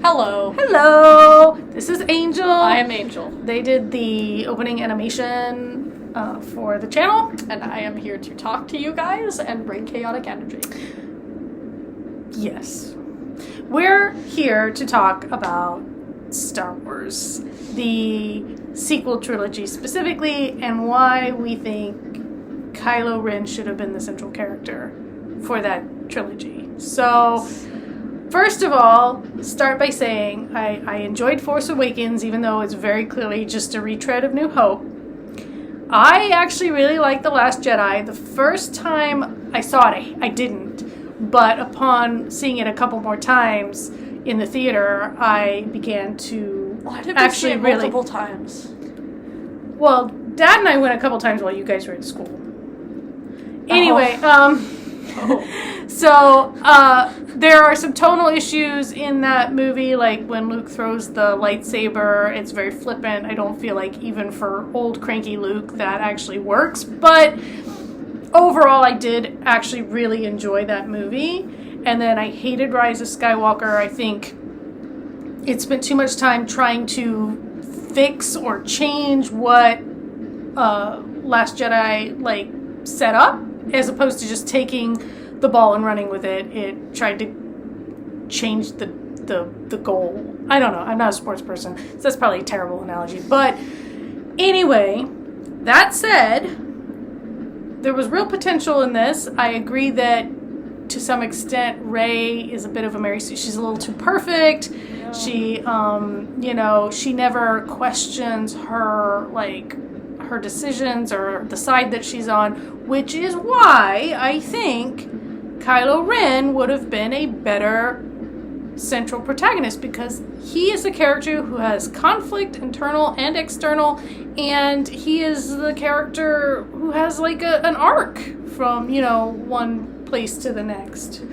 Hello. Hello! This is Angel. I am Angel. They did the opening animation for the channel. And I am here to talk to you guys and bring chaotic energy. Yes. We're here to talk about Star Wars, the Sequel Trilogy specifically, and why we think Kylo Ren should have been the central character for that trilogy. So, first of all, start by saying I enjoyed Force Awakens, even though it's very clearly just a retread of New Hope. I actually really liked The Last Jedi. The first time I saw it, I didn't. But upon seeing it a couple more times in the theater, I began to actually multiple times. Well, Dad and I went a couple times while you guys were at school. Anyway, So, there are some tonal issues in that movie, like when Luke throws the lightsaber, it's very flippant. I don't feel like even for old cranky Luke that actually works, but overall I did actually really enjoy that movie. And then I hated Rise of Skywalker. I think it spent too much time trying to fix or change what Last Jedi set up, as opposed to just taking the ball and running with it. It tried to change the goal. I don't know. I'm not a sports person, so that's probably a terrible analogy. But anyway, that said, there was real potential in this. I agree that to some extent Rey is a bit of a Mary Sue. She's a little too perfect. Yeah. She, she never questions her decisions or the side that she's on, which is why I think Kylo Ren would have been a better central protagonist, because he is a character who has conflict, internal and external, and he is the character who has an arc from, one place to the next.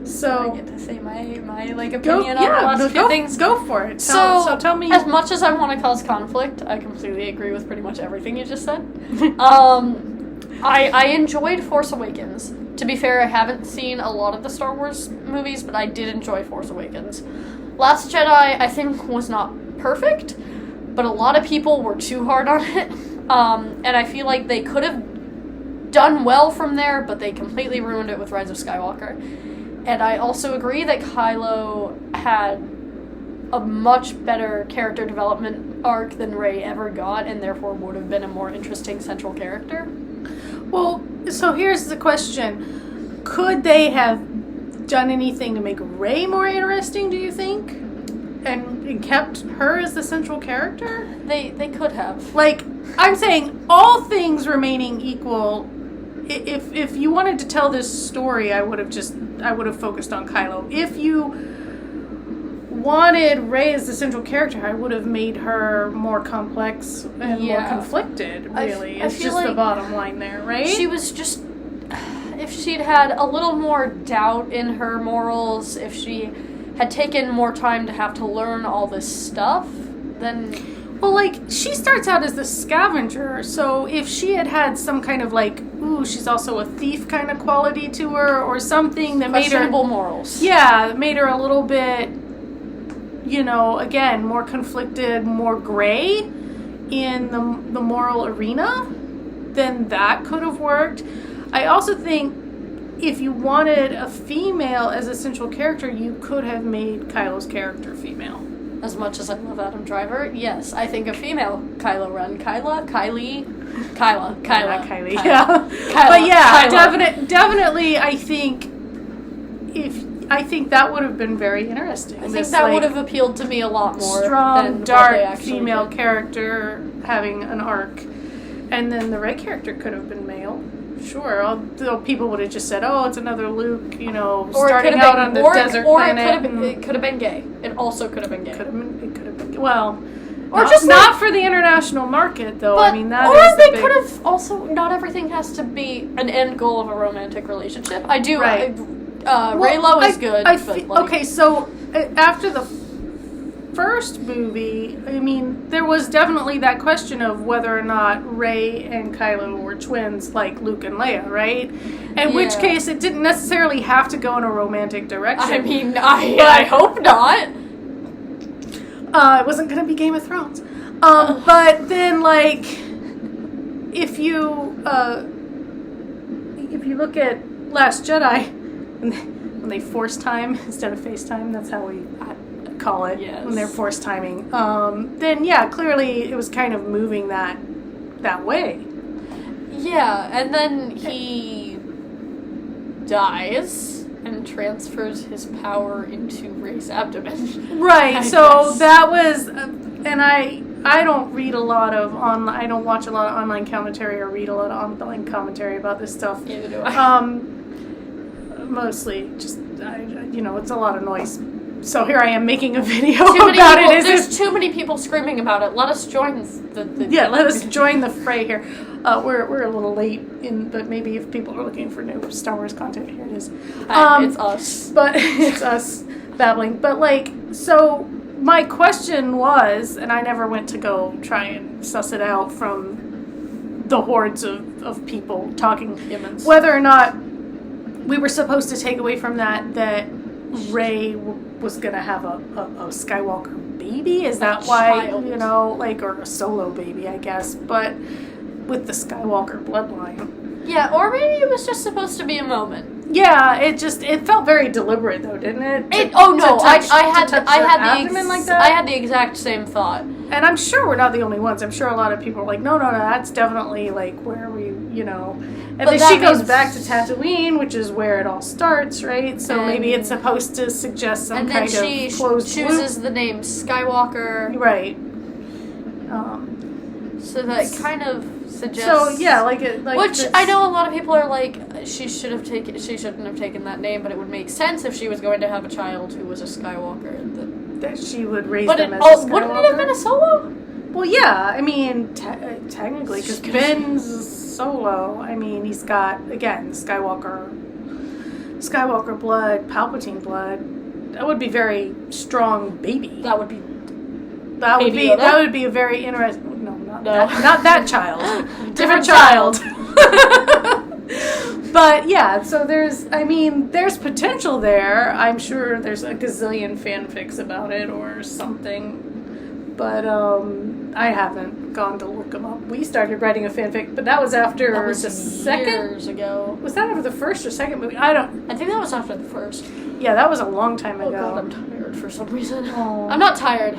So I get to say my opinion on the last few things. Go for it. So tell me. As much as I want to cause conflict, I completely agree with pretty much everything you just said. I enjoyed Force Awakens. To be fair, I haven't seen a lot of the Star Wars movies, but I did enjoy Force Awakens. Last Jedi, I think, was not perfect, but a lot of people were too hard on it. And I feel like they could have done well from there, but they completely ruined it with Rise of Skywalker. And I also agree that Kylo had a much better character development arc than Rey ever got, and therefore would have been a more interesting central character. Well, so here's the question. Could they have done anything to make Rey more interesting, do you think? And kept her as the central character? They could have. I'm saying, all things remaining equal, if you wanted to tell this story, I would have focused on Kylo. If you wanted Rey as the central character, I would have made her more complex and more conflicted, really. It's just the bottom line there, right? She was just... If she'd had a little more doubt in her morals, if she had taken more time to have to learn all this stuff, then... Well, she starts out as the scavenger, so if she had some kind of she's also a thief kind of quality to her, or something that made her... Questionable morals. Yeah, that made her a little bit, again, more conflicted, more gray in the moral arena, then that could have worked. I also think if you wanted a female as a central character, you could have made Kylo's character female. As much as I love Adam Driver, yes, I think a female Kylo Ren. Kyla. Yeah. But yeah, definitely I think that would have been very interesting. I think that would have appealed to me a lot more. Strong, dark female character having an arc. And then the Rey character could have been male. Sure, although people would have just said, "Oh, it's another Luke," starting out on the desert planet. Or it could have been gay. It also could have been gay. It could have been. Well, or just not for the international market, though. But, they could have also. Not everything has to be an end goal of a romantic relationship. I do. Right. Reylo is good. Okay, so after the first movie, there was definitely that question of whether or not Rey and Kylo were twins like Luke and Leia, right? In which case, it didn't necessarily have to go in a romantic direction. I hope not. It wasn't going to be Game of Thrones. But then, like, if you look at Last Jedi, when they force time instead of FaceTime, that's how we call it, yes. when they're force timing, then, yeah, clearly it was kind of moving that way. Yeah, and then he dies and transfers his power into Rey's abdomen. Right, I so guess. that was, and I don't read a lot of I don't watch a lot of online commentary or read a lot of online commentary about this stuff. Neither do I. Mostly just, it's a lot of noise. So here I am making a video Too many about people, it. there's too many people screaming about it. Let us join the Yeah, let us join the fray here. We're a little late but maybe if people are looking for new Star Wars content, here it is. It's us. But it's us babbling. But, like, so my question was, and I never went to go try and suss it out from the hordes of people talking, Humans. whether or not we were supposed to take away from that Rey was going to have a Skywalker baby. Is that why, child. or a solo baby, I guess, but with the Skywalker bloodline. Yeah, or maybe it was just supposed to be a moment. Yeah, it felt very deliberate though, didn't it? I had the exact same thought. And I'm sure we're not the only ones. I'm sure a lot of people are like, no, that's definitely like where we, And then she goes back to Tatooine, which is where it all starts, right? So maybe it's supposed to suggest some kind of closed loop. And then she chooses the name Skywalker. Right. So that kind of suggests. So yeah, which I know a lot of people are like, she shouldn't have taken that name, but it would make sense if she was going to have a child who was a Skywalker. That she would raise them as a Skywalker. Wouldn't it have been a solo? Well, yeah. I mean, technically, because Ben's solo. I mean, he's got again Skywalker blood, Palpatine blood. That would be very strong baby. That would be a very interesting. Not that child. Different child. But yeah, so there's potential there. I'm sure there's a gazillion fanfics about it or something. But I haven't gone to look them up. We started writing a fanfic, but that was after the second. Years ago. Was that after the first or second movie? I think that was after the first. Yeah, that was a long time ago. Oh god, I'm tired for some reason. Oh. I'm not tired.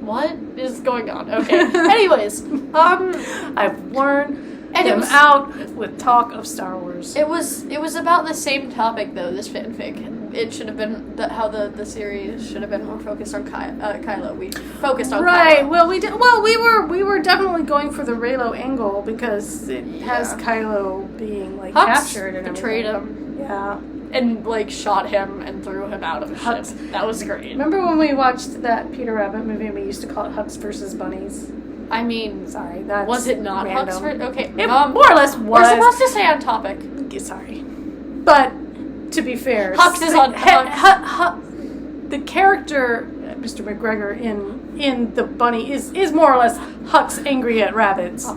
What is going on? Okay. Anyways, I've worn them out with talk of Star Wars. It was about the same topic though. This fanfic. It should have been how the series should have been more focused on Kylo. We focused on right. Kylo. Well, we did. Well, we were definitely going for the Reylo angle because it has Kylo being like Hux captured and betrayed everything. him. Yeah. And, like, shot him and threw him out of the ship. That was great. Remember when we watched that Peter Rabbit movie and we used to call it Hux versus Bunnies? I mean... Sorry, that's was it not random. Hux versus... Okay, it more or less was. We're supposed to stay on topic. Sorry. But, to be fair... Hux is on... the character, Mr. McGregor, in the bunny is more or less Hux angry at rabbits.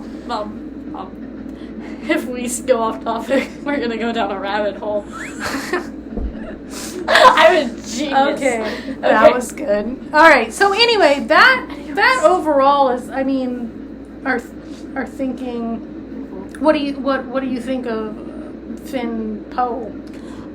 If we go off topic, we're gonna go down a rabbit hole. I'm a genius. Okay, that was good. All right. So anyway, that overall is. I mean, our thinking. What do you think of Finn Poe?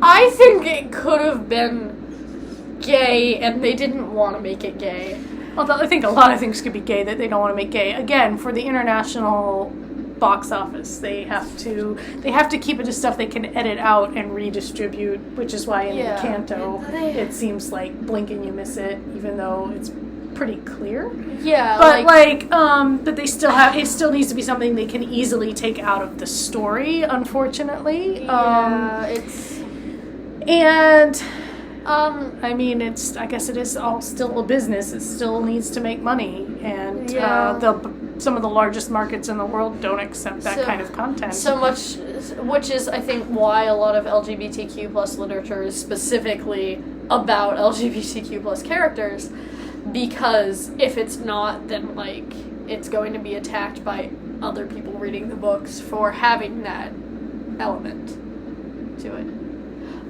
I think it could have been gay, and they didn't want to make it gay. Although I think a lot of things could be gay that they don't want to make gay. Again, for the international box office, they have to keep it to stuff they can edit out and redistribute, which is why in Canto it seems like blink and you miss it, even though it's pretty clear. Yeah, but but they still have it. Still needs to be something they can easily take out of the story. Unfortunately, I mean, I guess it is all still a business. It still needs to make money, and some of the largest markets in the world don't accept that kind of content. So much, which is, I think, why a lot of LGBTQ plus literature is specifically about LGBTQ plus characters, because if it's not, then, like, it's going to be attacked by other people reading the books for having that element to it.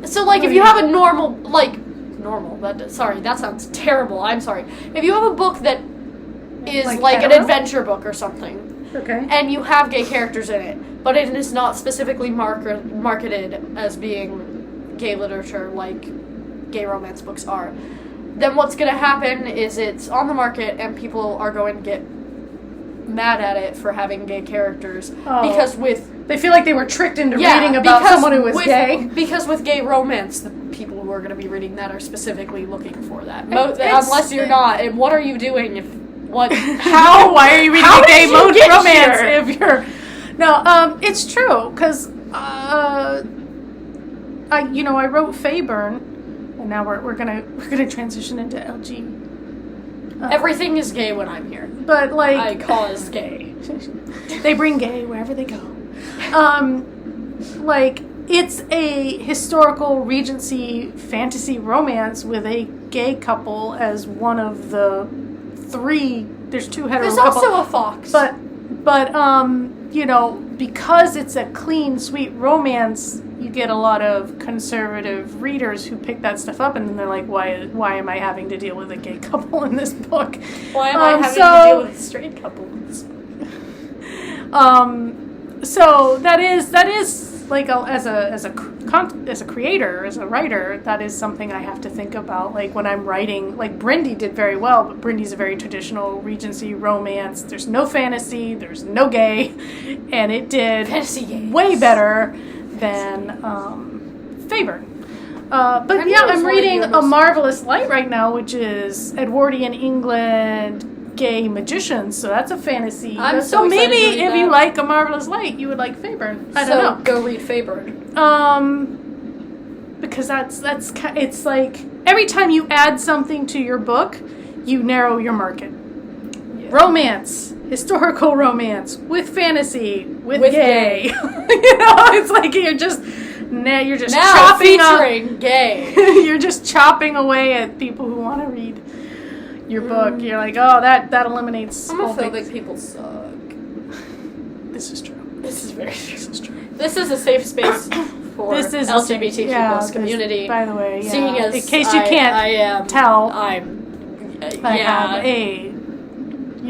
So, like, if you have a normal, like, normal. Sorry, that sounds terrible. I'm sorry. If you have a book that is like an hetero? adventure book or something, Okay. and you have gay characters in it, but it is not specifically marketed as being gay literature like gay romance books are, then what's going to happen is it's on the market and people are going to get mad at it for having gay characters because they feel like they were tricked into reading about someone who was gay. Because with gay romance, the people who are going to be reading that are specifically looking for that. Unless you're not. And what are you doing if... What? How? Why are you reading a gay romance if you're... No, it's true, because I wrote Feyburn, and now we're gonna transition into LG. Everything is gay when I'm here. But like I cause gay. They bring gay wherever they go. Like it's a historical Regency fantasy romance with a gay couple as one of the 3. There's 2 hetero There's couples. also a fox. But because it's a clean, sweet romance, you get a lot of conservative readers who pick that stuff up, and then they're like, why am I having to deal with a gay couple in this book? Why am I having to deal with straight couples? So that is like as a creator, as a writer, that is something I have to think about. Like when I'm writing, like Brindy did very well, but Brindy's a very traditional Regency romance. There's no fantasy, there's no gay, and it did way better than Feyburn. But yeah, I'm reading A Marvelous Light right now, which is Edwardian England gay magicians, so that's a fantasy. So maybe if you like A Marvelous Light, you would like Feyburn. I don't know. Go read Feyburn. Because it's like every time you add something to your book, you narrow your market. Yeah. Romance, historical romance with fantasy, with gay. It's like you're just now chopping featuring gay. You're just chopping away at people who want to read your book. You're like, oh, that eliminates. Homophobic people suck. This is true. This is very true. This is true. This is a safe space for LGBTQ plus community. By the way, seeing as in case you can't tell, I have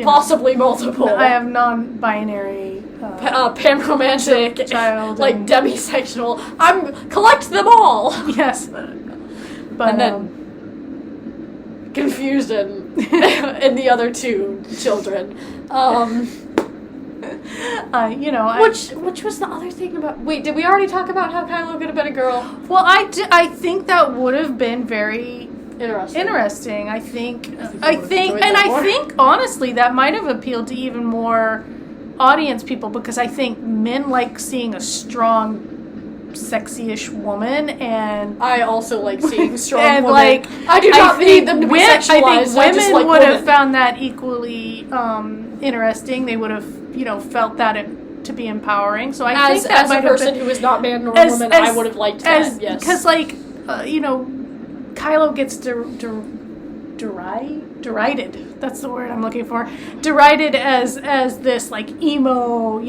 possibly multiple. I have non-binary, panromantic, child, like demisexual. Collect them all. Yes, but and then confused and the other 2 children. Which was the other thing about... Wait, did we already talk about how Kylo could have been a girl? Well, I think that would have been very interesting. I think honestly that might have appealed to even more audience people, because I think men like seeing a strong, sexy-ish woman, and I also like seeing strong and women. Like I do not need them to be sexualized. I think women would have found that equally interesting. They would have, felt that to be empowering. So I think that as a person who is not man nor woman, I would have liked that. Yes, because Kylo gets derided. That's the word I'm looking for. Derided as this like emo,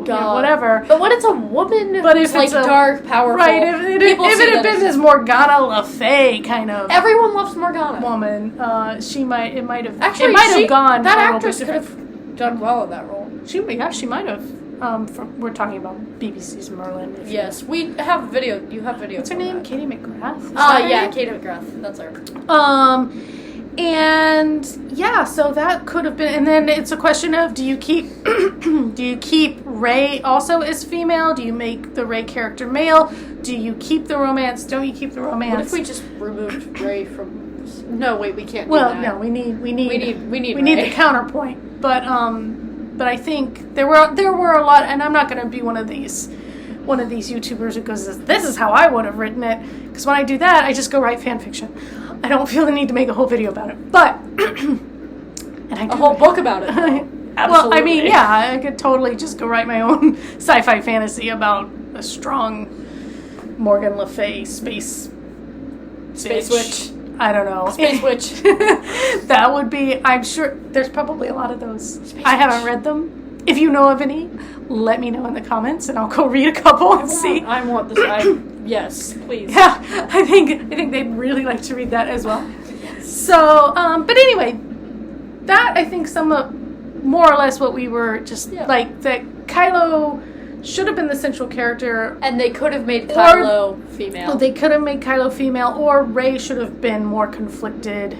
whatever. But when it's a woman, but if like it's dark, powerful, right? If it had been this Morgana Le Fay kind of, everyone loves Morgana woman. It might have gone. That actress could have done well in that role. She might have. We're talking about BBC's Merlin. Yes, we have video. You have video. What's her name? Katie McGrath. Katie McGrath. That's her. And yeah, so that could have been. And then it's a question of: do you keep Rey also as female? Do you make the Rey character male? Do you keep the romance? Don't you keep the romance? What if we just removed Rey from? No, wait, we can't. Well, do that. no, we need the counterpoint. But I think there were a lot, and I'm not going to be one of these YouTubers who goes, this is how I would have written it, because when I do that, I just go write fan fiction. I don't feel the need to make a whole video about it, but and I do a whole book about it. Absolutely. Well, I mean, yeah, I could totally just go write my own sci-fi fantasy about a strong Morgan Le Fay space witch. I don't know. Space witch. That would be, I'm sure, there's probably a lot of those. I haven't read them. If you know of any, let me know in the comments, and I'll go read a couple and see. I want this. Yes, please. Yeah, I think they'd really like to read that as well. So, but anyway, that I think more or less what we were just like, that Kylo should have been the central character. And they could have made Kylo female. Well, they could have made Kylo female, or Rey should have been more conflicted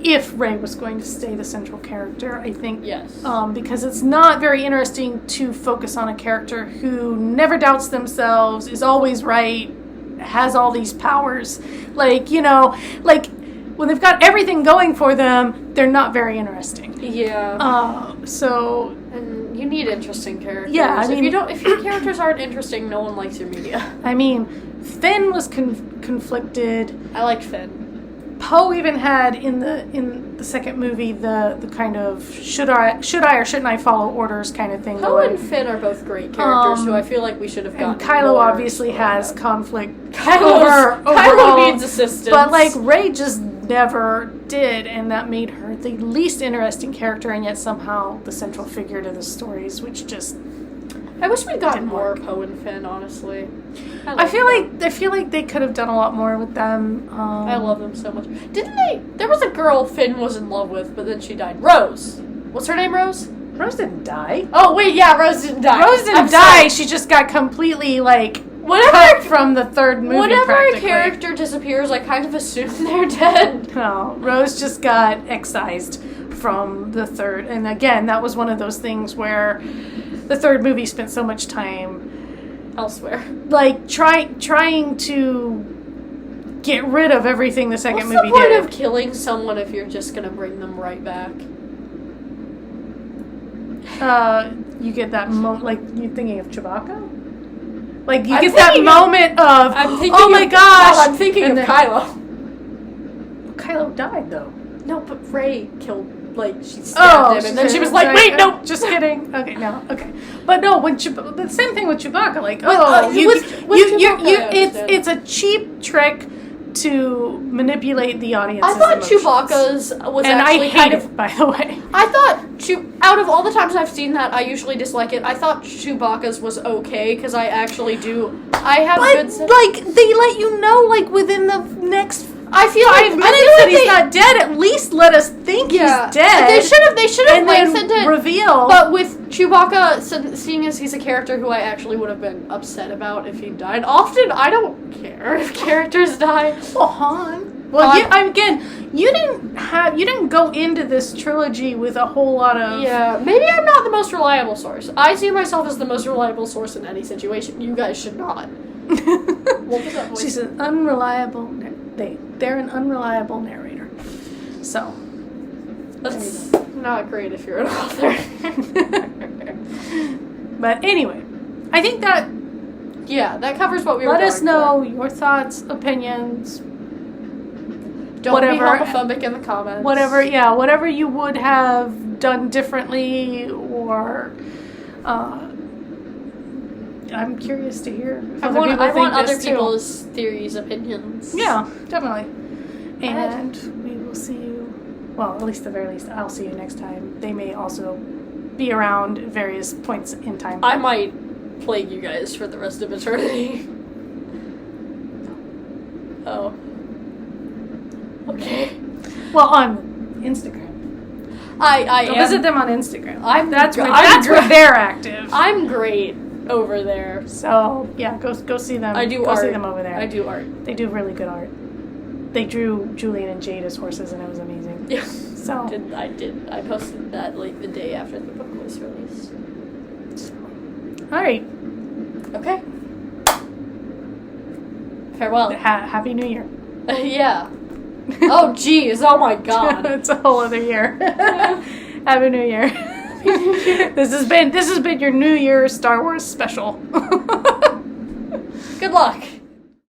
if Rey was going to stay the central character, I think. Yes. Because it's not very interesting to focus on a character who never doubts themselves, is always right, has all these powers. Like, when they've got everything going for them, they're not very interesting. Yeah. And you need interesting characters. Yeah, I mean, if your characters aren't interesting, no one likes your media. I mean, Finn was conflicted. I like Finn. Poe even had in the second movie the kind of should I or shouldn't I follow orders kind of thing. Poe and Finn are both great characters, who I feel like we should have gotten. And Kylo more obviously has conflict. Kylo needs assistance, but like Rey just never did, and that made her the least interesting character, and yet somehow the central figure to the stories, which just. I wish we got more Poe and Finn, honestly. I feel like they could have done a lot more with them. I love them so much. Didn't they? There was a girl Finn was in love with, but then she died. Rose. What's her name? Rose? Rose didn't die. Oh wait, yeah, Rose didn't die. Rose didn't die. She just got completely cut from the third movie. Whenever a character disappears, I kind of assume they're dead. No, Rose just got excised from the third, and again, that was one of those things where the third movie spent so much time elsewhere, like trying to get rid of everything the second movie did. What's the point of killing someone if you're just gonna bring them right back? You get that moment, like you're thinking of Chewbacca. Like you get that moment of, oh my gosh! I'm thinking of Kylo. Kylo died though. No, but Rey killed. Like she stabbed him, and then she was like, "Wait, no, just kidding." Okay, no, okay, but no. The same thing with Chewbacca. Like, it's a cheap trick to manipulate the audience. I thought Chewbacca's was actually kind of. By the way, I thought out of all the times I've seen that, I usually dislike it. I thought Chewbacca's was okay because I actually do. I have good. Like they let you know, like within the next. I feel 5 minutes that he's not dead. At least let us think he's dead. They should have lengthened it. Reveal. But with Chewbacca, seeing as he's a character who I actually would have been upset about if he died. Often I don't care if characters die. Well, Han. Well, you didn't go into this trilogy with a whole lot of. Yeah, maybe I'm not the most reliable source. I see myself as the most reliable source in any situation. You guys should not. What was that voice? She's an unreliable. They're an unreliable narrator. So. That's not great if you're an author. But anyway, I think that. Yeah, that covers what we were Let us know for. your thoughts, opinions. Don't be homophobic in the comments. Whatever you would have done differently, or. I'm curious to hear. I want other people's theories, opinions. Yeah, definitely. And we will see you. Well, at least at the very least, I'll see you next time. They may also be around at various points in time. I might plague you guys for the rest of eternity. Oh. Okay. Well, on Instagram. I visit them on Instagram. That's where they're active. I'm great over there. So yeah, go see them. I do go art. See them over there. I do art. They do really good art. They drew Julian and Jade as horses, and it was amazing. Yeah. So I posted that like the day after the book was released. So. All right. Okay. Farewell. Happy New Year. Yeah. Oh geez. Oh my God. It's a whole other year. Happy New Year. This has been your New Year Star Wars special. Good luck.